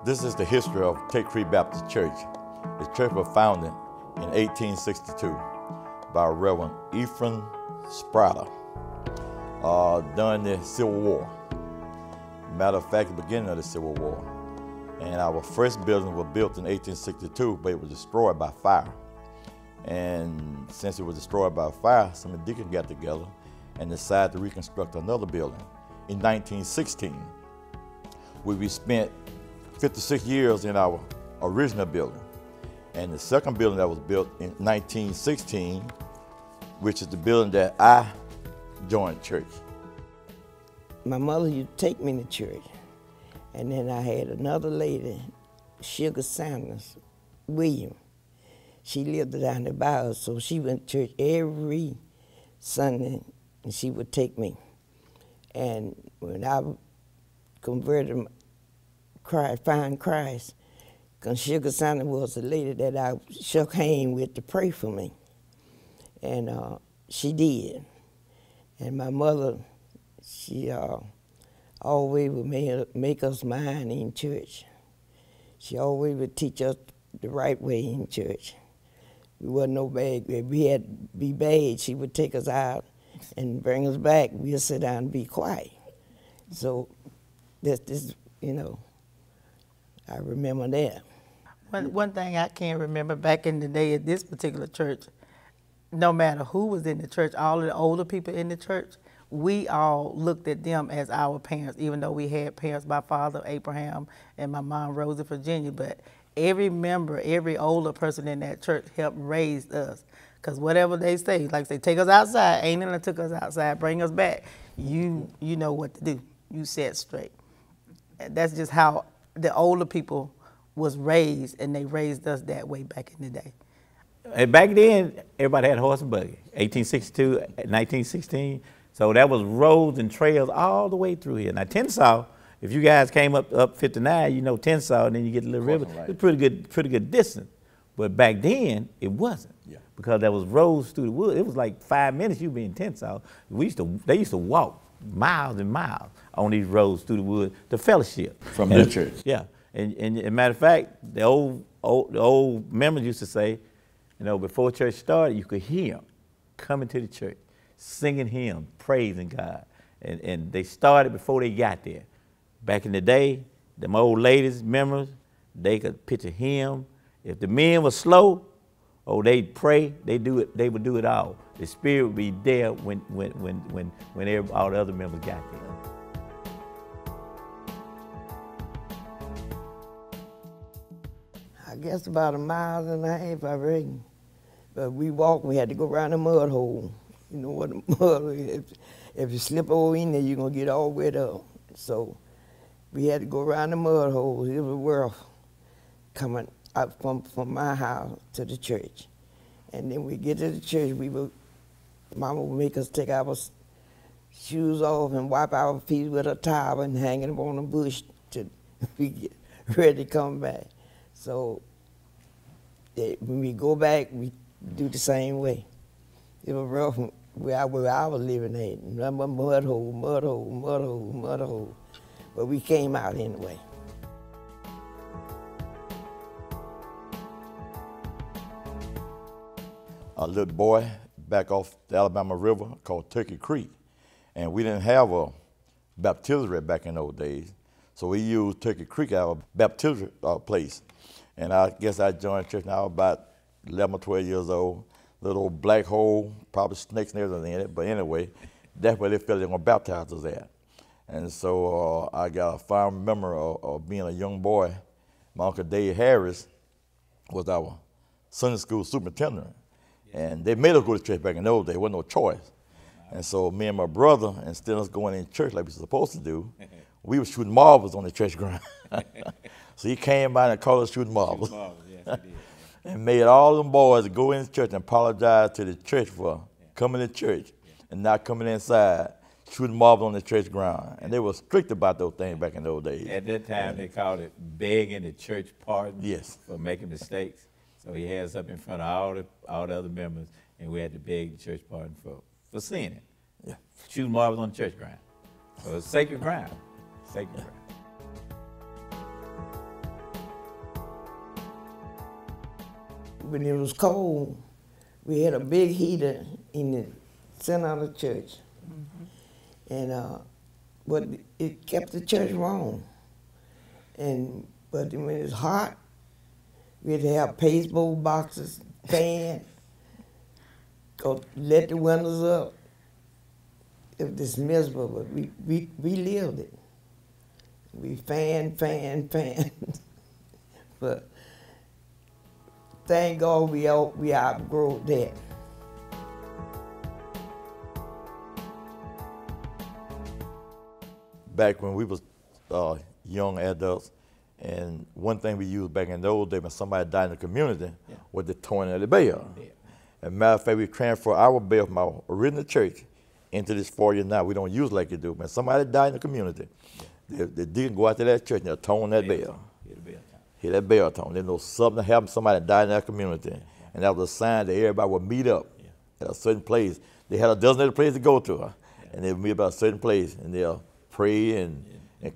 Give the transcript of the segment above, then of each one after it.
This is the history of Tate Creek Baptist Church. The church was founded in 1862 by Reverend Ephraim Spratter during the Civil War. Matter of fact, the beginning of the Civil War. And our first building was built in 1862, but it was destroyed by fire. And since it was destroyed by fire, some of the deacons got together and decided to reconstruct another building. In 1916, we spent 56 years in our original building. And the second building that was built in 1916, which is the building that I joined church. My mother used to take me to church. And then I had another lady, Sugar Sanders, William. She lived down there by us, so she went to church every Sunday, and she would take me. And when I converted, found Christ, because Sugar Sanders was the lady that I shook hands with to pray for me. And she did. And my mother, she always would make us mind in church. She always would teach us the right way in church. We wasn't no bad. If we had to be bad, she would take us out and bring us back. We'd sit down and be quiet. So this, you know, I remember that. One thing I can remember back in the day at this particular church, no matter who was in the church, all of the older people in the church, we all looked at them as our parents, even though we had parents, my father, Abraham, and my mom, Rosa, Virginia. But every member, every older person in that church helped raise us. Because whatever they say, like they take us outside, ain't nothing took us outside, bring us back, you know what to do. You set straight. And that's just how the older people was raised, and they raised us that way back in the day. And back then, everybody had a horse and buggy. 1862, 1916. So that was roads and trails all the way through here. Now, Tensas, if you guys came up 59, you know Tensas, and then you get the little river. Right. It's pretty good distance. But back then, it wasn't. Yeah. Because there was roads through the woods. It was like 5 minutes you be in Tensas. They used to walk miles and miles on these roads through the woods to fellowship. From the church. Yeah. And as a matter of fact, the old members used to say, you know, before church started, you could hear them coming to the church, singing hymns, praising God. And they started before they got there. Back in the day, them old ladies, members, they could pitch a hymn. If the men were slow, they'd pray, they would do it all. The Spirit would be there when all the other members got there. I guess about 1.5 miles, I reckon. But we walked, we had to go around the mud hole. You know what the mud is. If you slip over in there, you're going to get all wet up. So we had to go around the mud hole. It was rough coming up from my house to the church. And then we get to the church, Mama would make us take our shoes off and wipe our feet with a towel and hang them on a bush till we get ready to come back. So when we go back, we do the same way. It was rough where I was living at. Remember, mud hole, mud hole, mud hole, mud hole. But we came out anyway. A little boy back off the Alabama River called Turkey Creek. And we didn't have a baptistry back in those days. So we used Turkey Creek as our baptistry place. And I guess I joined church now about 11 or 12 years old. Little old black hole, probably snakes and everything in it. But anyway, that's where they felt they were going to baptize us at. And so I got a fond memory of being a young boy. My Uncle Dave Harris was our Sunday school superintendent. And they made us go to church back in those days. There wasn't no choice. And so me and my brother, instead of us going in church like we were supposed to do, we were shooting marbles on the church ground. So he came by and called us shooting marbles. Yes, and made all them boys go in church and apologize to the church for coming to church and not coming inside, shooting marbles on the church ground. And they were strict about those things back in those days. At that time, they called it begging the church pardon for making mistakes. So he had us up in front of all the other members, and we had to beg the church pardon for sinning. Yeah. Shooting marbles on the church ground. So it's sacred ground. Sacred ground. when it was cold, we had a big heater in the center of the church. And but it kept the church warm. But when it was hot, we'd have pasteboard boxes, fan, go let the windows up. It was miserable, but we lived it. We fan. But thank God we outgrew that. Back when we was young adults, and one thing we used back in those days when somebody died in the community was the towing of the bell. As a matter of fact, we transferred our bell from our original church into this foyer now. We don't use it like you do. When somebody died in the community, they didn't go out to that church and they're towing that bell. Hear that bell tone. They know something happened, somebody died in that community. And that was a sign that everybody would meet up at a certain place. They had a dozen other places to go to, and they would meet up at a certain place, and they'll pray and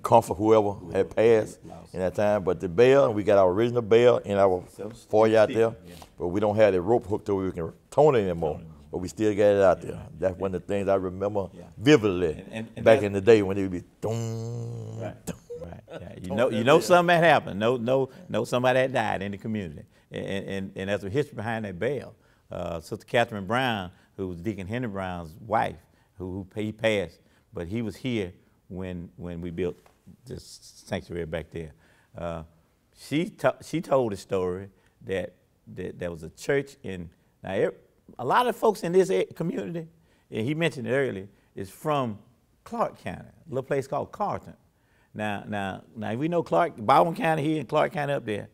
comfort whoever had passed in that time. But the bell, we got our original bell in our foyer out there, but we don't have the rope hooked to where we can tone it anymore. But we still got it out there. That's one of the things I remember vividly back in the day when it would be dum, dum. Right. Yeah. You know something had happened. No, somebody had died in the community, and there's a history behind that bell. Sister Catherine Brown, who was Deacon Henry Brown's wife, he passed, but he was here when we built this sanctuary back there. She told a story that there was a church in a lot of folks in this community, and he mentioned it earlier, is from Clark County, a little place called Carlton. Now we know Baldwin County here and Clark County up there,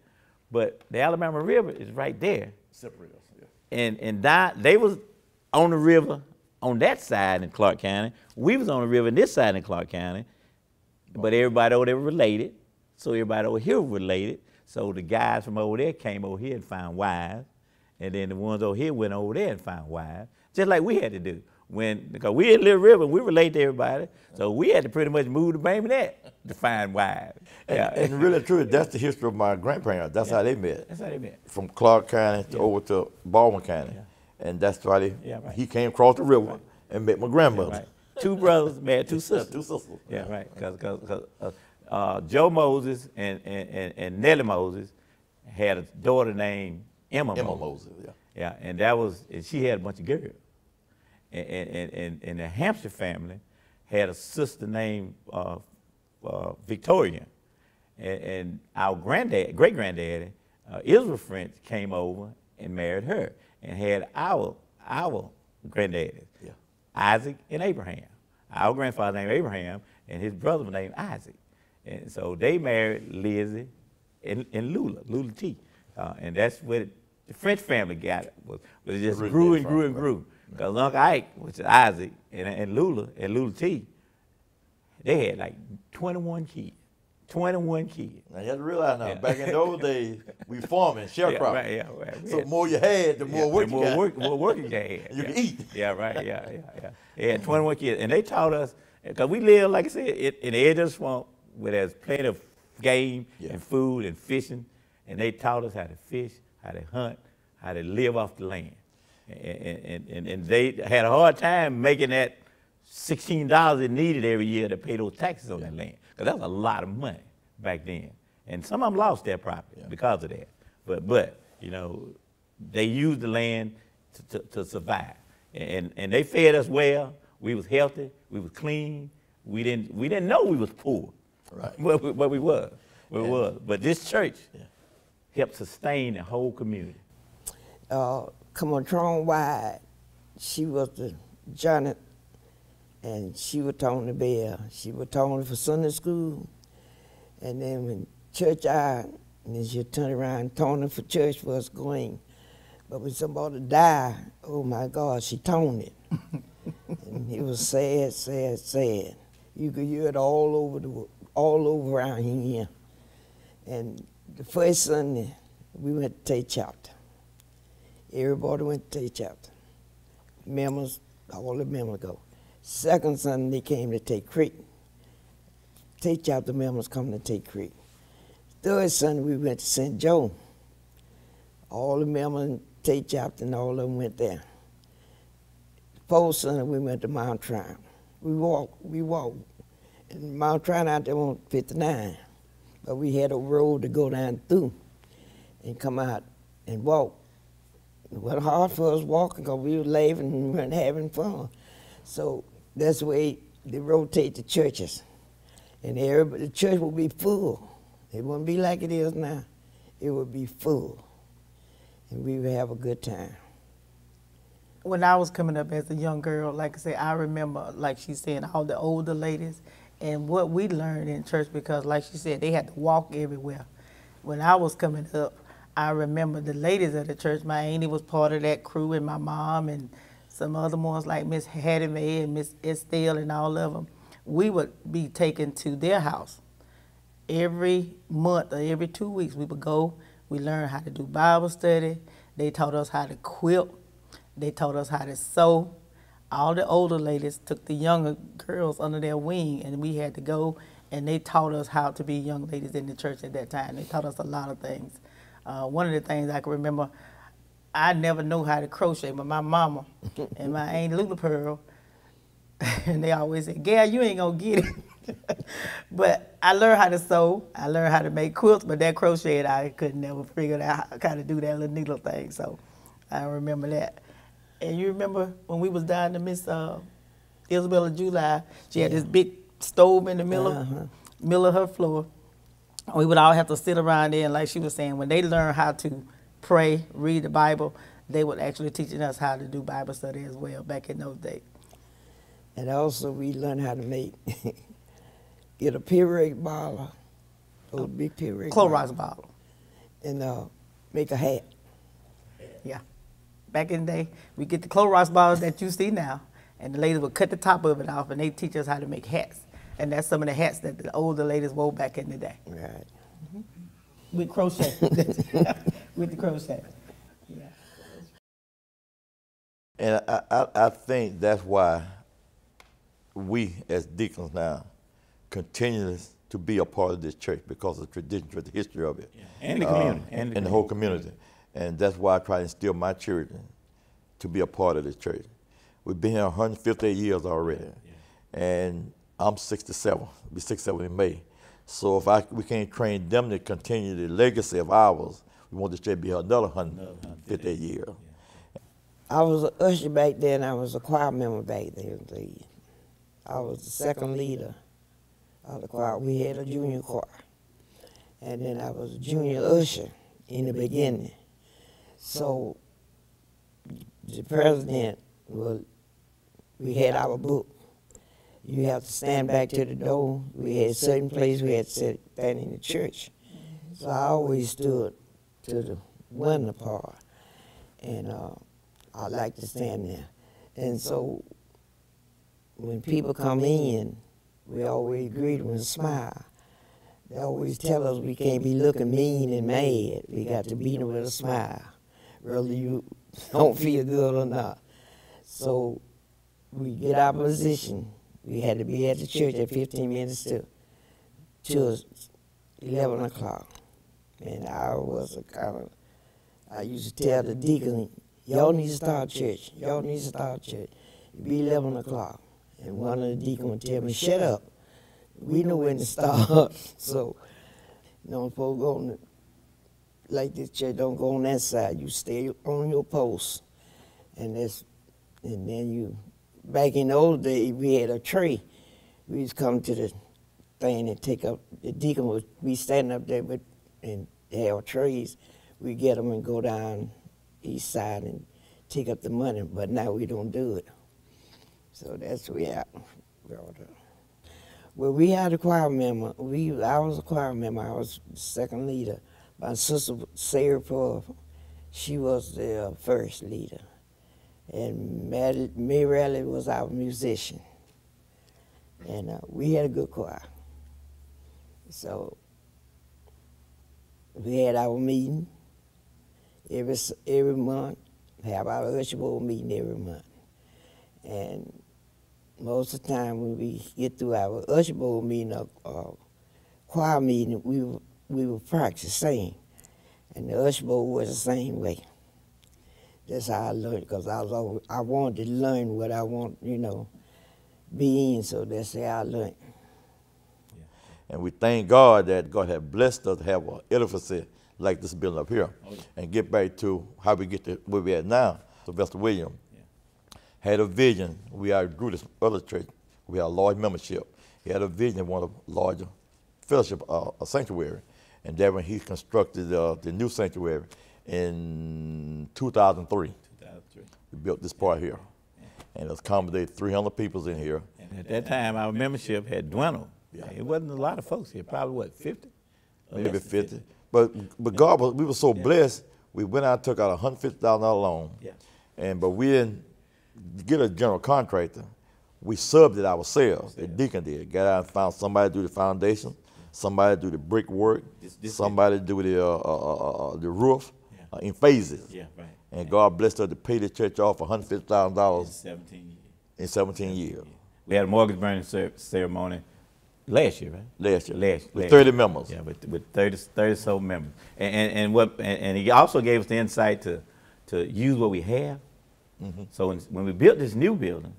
but the Alabama River is right there. Separate us, And they was on the river on that side in Clark County. We was on the river on this side in Clark County, but everybody over there was related, so everybody over here was related. So the guys from over there came over here and found wives, and then the ones over here went over there and found wives, just like we had to do. Because we in Little River, we relate to everybody, so we had to pretty much move to Bainbridge to find wives. And really true, that's the history of my grandparents. That's how they met. That's how they met. From Clark County to over to Baldwin County. And that's why he came across the river and met my grandmother. Right. Two brothers married two sisters. Two sisters. Yeah, right. Because Joe Moses and Nellie Moses had a daughter named Emma Moses. Yeah, and she had a bunch of girls. And the Hampshire family had a sister named Victoria, and our great-granddaddy, Israel French, came over and married her, and had our granddaddies, Isaac and Abraham. Our grandfather named Abraham, and his brother was named Isaac, and so they married Lizzie and Lula T, and that's where the French family got it. It just grew and grew and grew. Because Uncle Ike, which is Isaac, and Lula T, they had like 21 kids. 21 kids. Now you have to realize now, back in those days, we farming, sharecropping. Right. So the more you had, the more work you got. More work you had. You can eat. Yeah, right, yeah. They had 21 kids. And they taught us, because we live, like I said, in the edge of the swamp, where there's plenty of game and food and fishing. And they taught us how to fish, how to hunt, how to live off the land. And they had a hard time making that $16 it needed every year to pay those taxes on that land, because that was a lot of money back then. And some of them lost their property because of that. But you know, they used the land to survive, and they fed us well. We was healthy. We was clean. We didn't know we was poor, right? But we was. But this church helped sustain the whole community. Come on, Tron Wide, she was the Janet, and she was towing the bell. She was towing for Sunday school, and then when church out, and then she'd turn around towing for church for us going. But when somebody died, oh my God, she toned it. And it was sad, sad, sad. You could hear it all over around here. And the first Sunday, we went to Tate chapter. Everybody went to Tate chapter. Members, all the members go. Second Sunday, they came to Tate Creek. Tate chapter members come to Tate Creek. Third Sunday, we went to St. Joe. All the members in Tate chapter and all of them went there. Fourth Sunday, we went to Mount Tryon. We walked. And Mount Tryon out there on 59. But we had a road to go down through and come out and walk. It wasn't hard for us walking because we were laughing and we weren't having fun. So that's the way they rotate the churches. And the church would be full. It wouldn't be like it is now. It would be full. And we would have a good time. When I was coming up as a young girl, like I said, I remember, like she's saying, all the older ladies and what we learned in church because, like she said, they had to walk everywhere. When I was coming up, I remember the ladies of the church. My auntie was part of that crew, and my mom and some other ones like Miss Hattie Mae and Miss Estelle and all of them. We would be taken to their house. Every month or every 2 weeks, we would go. We learned how to do Bible study. They taught us how to quilt. They taught us how to sew. All the older ladies took the younger girls under their wing, and we had to go, and they taught us how to be young ladies in the church at that time. They taught us a lot of things. One of the things I can remember, I never knew how to crochet, but my mama and my Aunt Lula Pearl, and they always said, "Gal, you ain't gonna get it." But I learned how to sew. I learned how to make quilts, but that crochet, I could never figure out how to do that little needle thing. So I remember that. And you remember when we was down to Miss Isabella July, she had this big stove in the middle of her floor. We would all have to sit around there, and like she was saying, when they learned how to pray, read the Bible, they were actually teaching us how to do Bible study as well back in those days. And also we learned how to get a Pyrex bottle, a big Pyrex Clorox bottle. And make a hat. Yeah. Back in the day, we get the Clorox bottles that you see now, and the ladies would cut the top of it off, and they teach us how to make hats. And that's some of the hats that the older ladies wore back in the day. Right. With crochet. With the crochet. Yeah. And I think that's why we as deacons now continue to be a part of this church because of the tradition, the history of it. Yeah. And the community. And the whole community. And that's why I try to instill my children to be a part of this church. We've been here 158 years already. Yeah. And I'm 67, I'll be 67 in May. So if we can't train them to continue the legacy of ours, we want this church to be here another 158 years. Yeah. I was an usher back then, I was a choir member back then. I was the second leader of the choir. We had a junior choir. And then I was a junior usher in the beginning. So the president, we had our book. You have to stand back to the door. We had certain places we had to sit in the church. So I always stood to the window part, and I like to stand there. And so when people come in, we always greet them with a smile. They always tell us we can't be looking mean and mad. We got to beat them with a smile, whether you don't feel good or not. So we get our position. We had to be at the church at 15 minutes to 11 o'clock. And I used to tell the deacon, y'all need to start church. Y'all need to start church. It'd be 11 o'clock. And one of the deacons would tell me, shut up. We know when to start. So, folks go on like this church, don't go on that side. You stay on your post. And then you, back in the old days, we had a tray. We used to come to the thing and take up, the deacon would be standing up there and have trays. We get them and go down east side and take up the money, but now we don't do it. So that's where we are. Well, we had a choir member. I was a choir member. I was the second leader. My sister, Sarah Pearl, she was the first leader. And May Raleigh was our musician. And we had a good choir. So we had our meeting every month, have our usher board meeting every month. And most of the time when we get through our usher board meeting or choir meeting, we would practice singing. And the usher boy was the same way. That's how I learned, because I wanted to learn what I want, you know, be in, so that's how I learned. And we thank God that God had blessed us to have an edifice like this building up here. Oh, yeah. And get back to how we get to where we're at now. Sylvester Williams had a vision. We outgrew this other church. We had a large membership. He had a vision of one of the larger fellowship, a sanctuary. And then when he constructed the new sanctuary in 2003. We built this part here. And it accommodated 300 people in here. And at that time, our membership had dwindled. Yeah. It wasn't a lot of folks here, probably what, 50? Maybe 50. But God, we were so blessed, we went out and took out a $150,000 loan. Yeah. But we didn't get a general contractor. We subbed it ourselves. The deacon did. Got out and found somebody to do the foundation, somebody to do the brickwork, somebody to do the roof in phases. Yeah, right. And God blessed us to pay the church off $150,000 in 17 years. We had a mortgage burning ceremony last year, right? Last year. With 30 members. Yeah, with 30 so members. And he also gave us the insight to use what we have. Mm-hmm. So when we built this new building,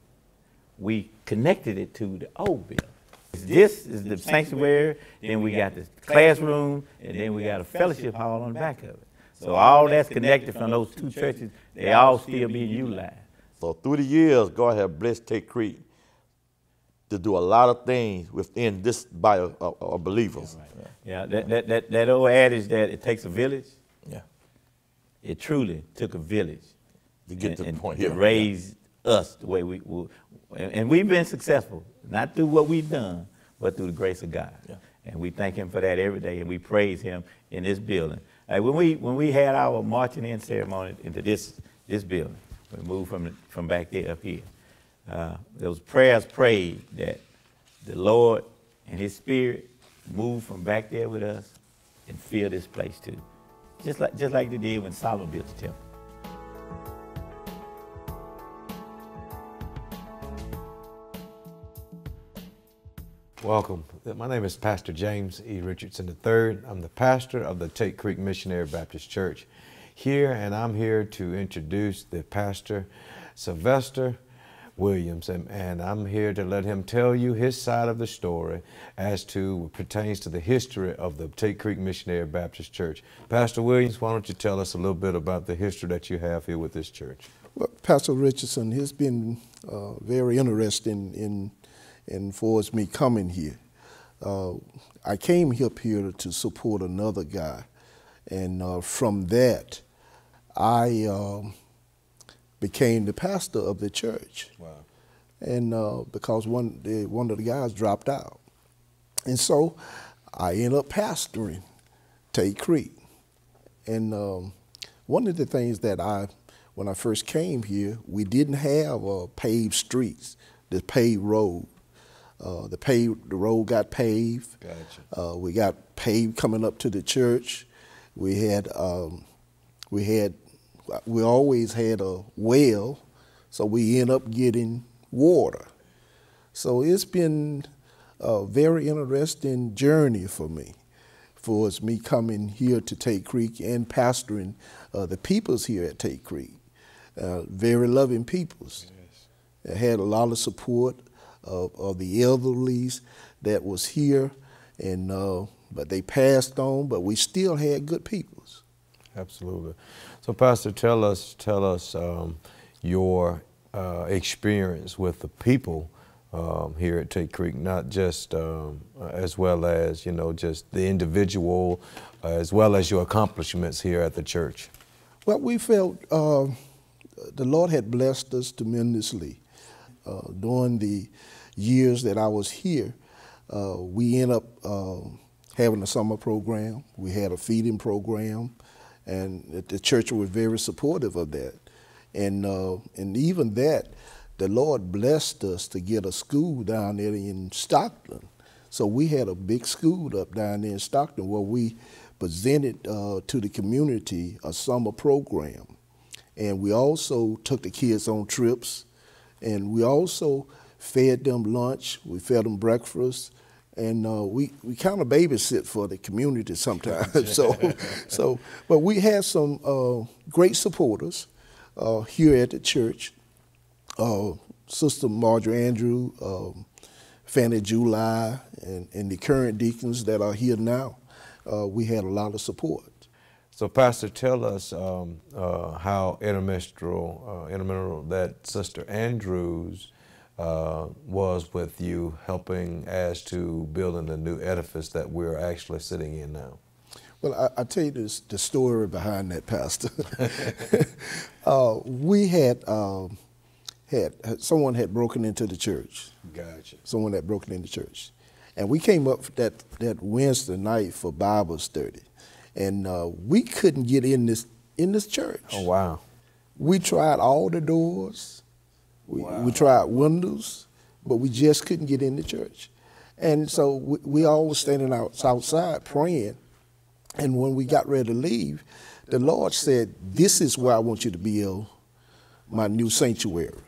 we connected it to the old building. This is the sanctuary, then we got the classroom, and then we got a fellowship hall on the back of it. So all that's connected from those two churches, they all still being utilized. So through the years, God has blessed Tate Creek to do a lot of things within this body of believers. Yeah, right. That old adage that it takes a village. Yeah, it truly took a village to get to the point here. To raise us the way we and we've been successful, not through what we've done, but through the grace of God. Yeah. And we thank Him for that every day, and we praise Him in this building. When we had our marching in ceremony into this building, we moved from back there up here. There was prayers prayed that the Lord and His Spirit move from back there with us and fill this place too, just like they did when Solomon built the temple. Welcome. My name is Pastor James E. Richardson III. I'm the pastor of the Tate Creek Missionary Baptist Church here, and I'm here to introduce the pastor, Sylvester Williams, and I'm here to let him tell you his side of the story as to what pertains to the history of the Tate Creek Missionary Baptist Church. Pastor Williams, why don't you tell us a little bit about the history that you have here with this church? Well, Pastor Richardson has been very interesting in for us me coming here. I came up here to support another guy, and from that, I became the pastor of the church. Wow. And because one of the guys dropped out. And so I ended up pastoring Tate Creek. And one of the things that when I first came here, we didn't have paved streets, the paved road. The road got paved. Gotcha. We got paved coming up to the church. We always had a well, so we end up getting water. So it's been a very interesting journey for me, me coming here to Tate Creek and pastoring the peoples here at Tate Creek. Very loving peoples. Yes. I had a lot of support of the elderlies that was here, and but they passed on, but we still had good peoples. Absolutely. So, Pastor, tell us your experience with the people here at Tate Creek, not just as well as, just the individual, as well as your accomplishments here at the church. Well, we felt the Lord had blessed us tremendously. During the years that I was here, we ended up having a summer program. We had a feeding program, and the church was very supportive of that. And even that, the Lord blessed us to get a school down there in Stockton. So we had a big school up down there in Stockton where we presented to the community a summer program. And we also took the kids on trips, and we also fed them lunch, we fed them breakfast, And we kind of babysit for the community sometimes. But we had some great supporters here at the church. Sister Marjorie Andrew, Fanny July, and the current deacons that are here now. We had a lot of support. So, Pastor, tell us how instrumental that Sister Andrews was with you, helping as to building the new edifice that we're actually sitting in now. Well, I'll tell you the story behind that, Pastor. We had someone had broken into the church. Gotcha. Someone had broken into the church. And we came up that Wednesday night for Bible study. And we couldn't get in this church. Oh, wow. We tried all the doors. We tried windows, but we just couldn't get in the church. And so we all were standing outside praying. And when we got ready to leave, the Lord said, "This is where I want you to build my new sanctuary."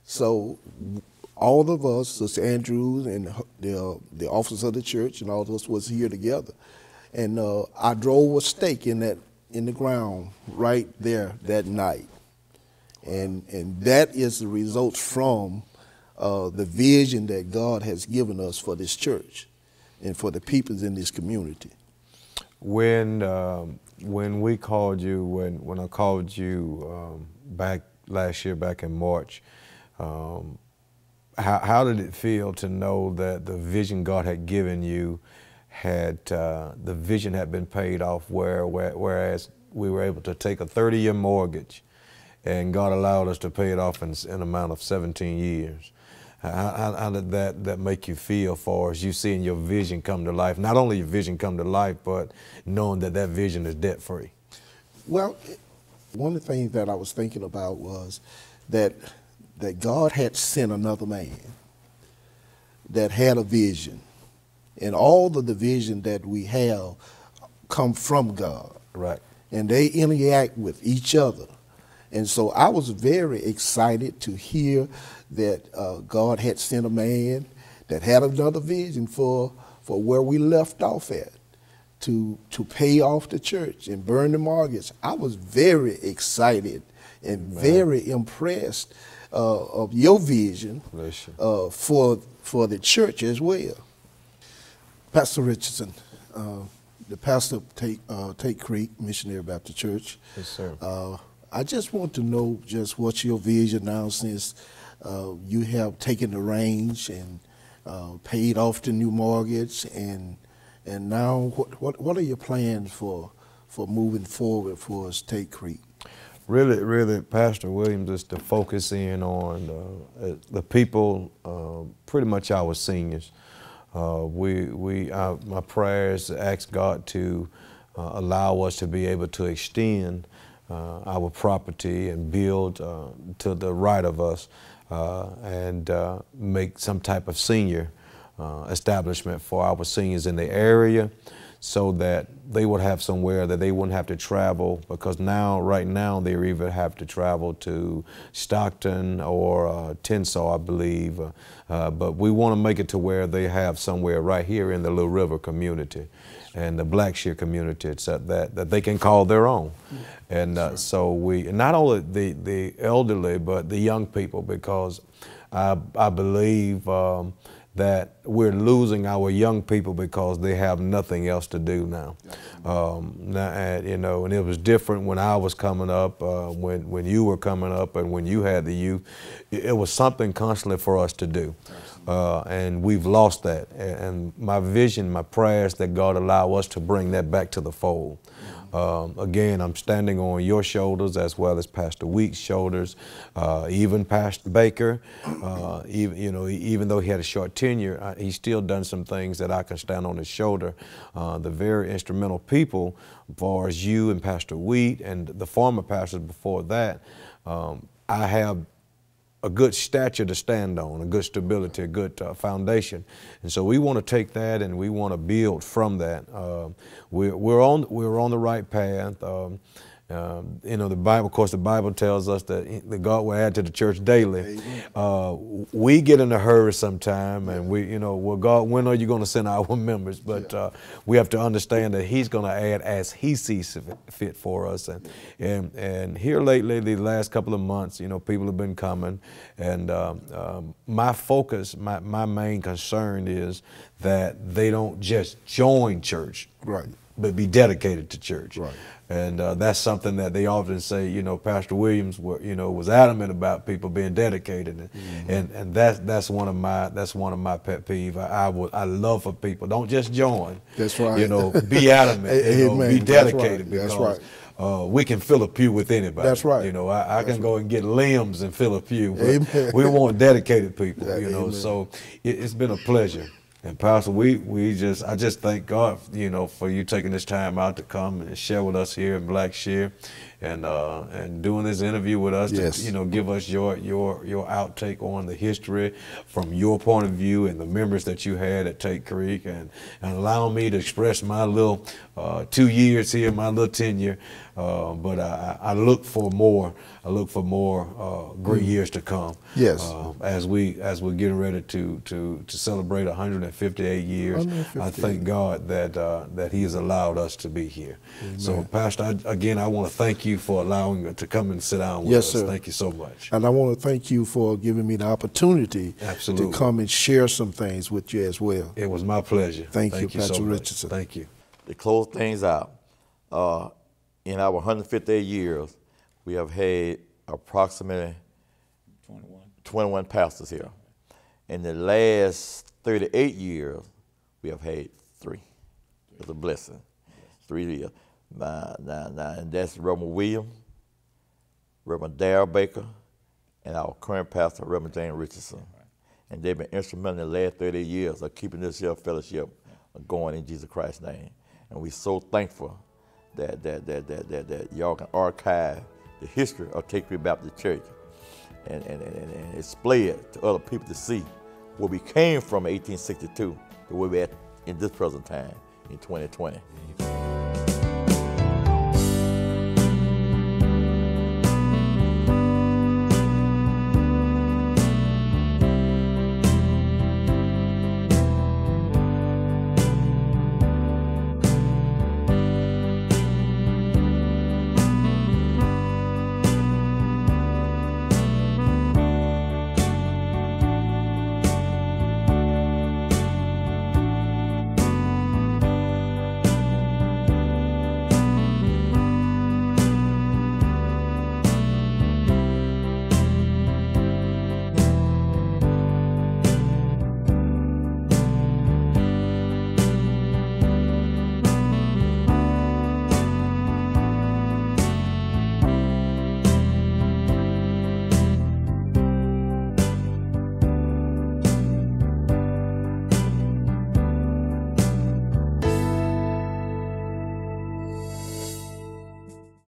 So all of us, Sister Andrews and the officers of the church and all of us was here together. And I drove a stake in the ground right there that night. And that is the results from the vision that God has given us for this church and for the peoples in this community. When we called you, when I called you back last year, back in March, how did it feel to know that the vision God had given you the vision had been paid off, whereas we were able to take a 30-year mortgage and God allowed us to pay it off in an amount of 17 years? How did that make you feel, for as you seeing your vision come to life? Not only your vision come to life, but knowing that vision is debt-free. Well, one of the things that I was thinking about was that God had sent another man that had a vision. And all of the vision that we have come from God. Right. And they interact with each other. And so I was very excited to hear that God had sent a man that had another vision for where we left off at, to pay off the church and burn the mortgage. I was very excited and very impressed of your vision for the church as well. Pastor Richardson, the pastor of Tate Creek Missionary Baptist Church. Yes, sir. I just want to know just what's your vision now, since you have taken the reins and paid off the new mortgage, and now what are your plans for moving forward for us, Tate Creek? Really, Pastor Williams, is to focus in on the people, pretty much our seniors. My prayers ask God to allow us to be able to extend our property and build to the right of us and make some type of senior establishment for our seniors in the area, so that they would have somewhere that they wouldn't have to travel, because right now they either have to travel to Stockton or Tensar, I believe, but we want to make it to where they have somewhere right here in the Little River community and the Blackshear community, so that they can call their own. And so we, not only the elderly, but the young people, because I believe that we're losing our young people because they have nothing else to do now. And it was different when I was coming up, when you were coming up, and when you had the youth. It was something constantly for us to do. And we've lost that. And my vision, my prayers, that God allow us to bring that back to the fold. Again, I'm standing on your shoulders as well as Pastor Weeks' shoulders, even Pastor Baker. Even though he had a short tenure, he's still done some things that I can stand on his shoulder. The very instrumental people, as far as you and Pastor Wheat and the former pastors before that, I have a good stature to stand on, a good stability, a good foundation. And so we want to take that and we want to build from that. We're on the right path. You know, the Bible, of course, the Bible tells us that God will add to the church daily. We get in a hurry sometime, and we, you know, well, God, when are you going to send our members? But we have to understand that He's going to add as He sees fit for us. And here lately, the last couple of months, you know, people have been coming, and my focus, my main concern is that they don't just join church, Right, but be dedicated to church. Right. And that's something that they often say, you know, Pastor Williams, you know, was adamant about people being dedicated, and that's one of my pet peeve. I love for people, don't just join. That's right. You know, be adamant. You know, be dedicated. That's because right. we can fill a pew with anybody. That's right. You know, I can go and get limbs and fill a pew. But Amen. we want dedicated people. You know, Amen. so it's been a pleasure. And Pastor, I just thank God, you know, for you taking this time out to come and share with us here in Blackshear, and doing this interview with us. Yes. To, you know, give us your outtake on the history from your point of view and the members that you had at Tate Creek, and allow me to express my little 2 years here, my little tenure. But I look for more. I look for more great years to come. Yes. As we're getting ready to celebrate 158 years, 158. I thank God that He has allowed us to be here. Amen. So, Pastor, I want to thank you for allowing me to come and sit down with Yes, us. sir. Thank you so much. And I want to thank you for giving me the opportunity Absolutely. to come and share some things with you as well. It was my pleasure. Thank you, Pastor so much. Richardson. Thank you. To close things out, in our 158 years, we have had approximately 21 pastors here. In the last 38 years, we have had 3. It's a blessing. 3 years. And that's Reverend Williams, Reverend Darrell Baker, and our current pastor, Reverend James Richardson. And they've been instrumental in the last 38 years of keeping this here fellowship going in Jesus Christ's name. And we're so thankful that y'all can archive the history of Tate Creek Baptist Church and display it to other people to see where we came from in 1862 to where we're at in this present time in 2020.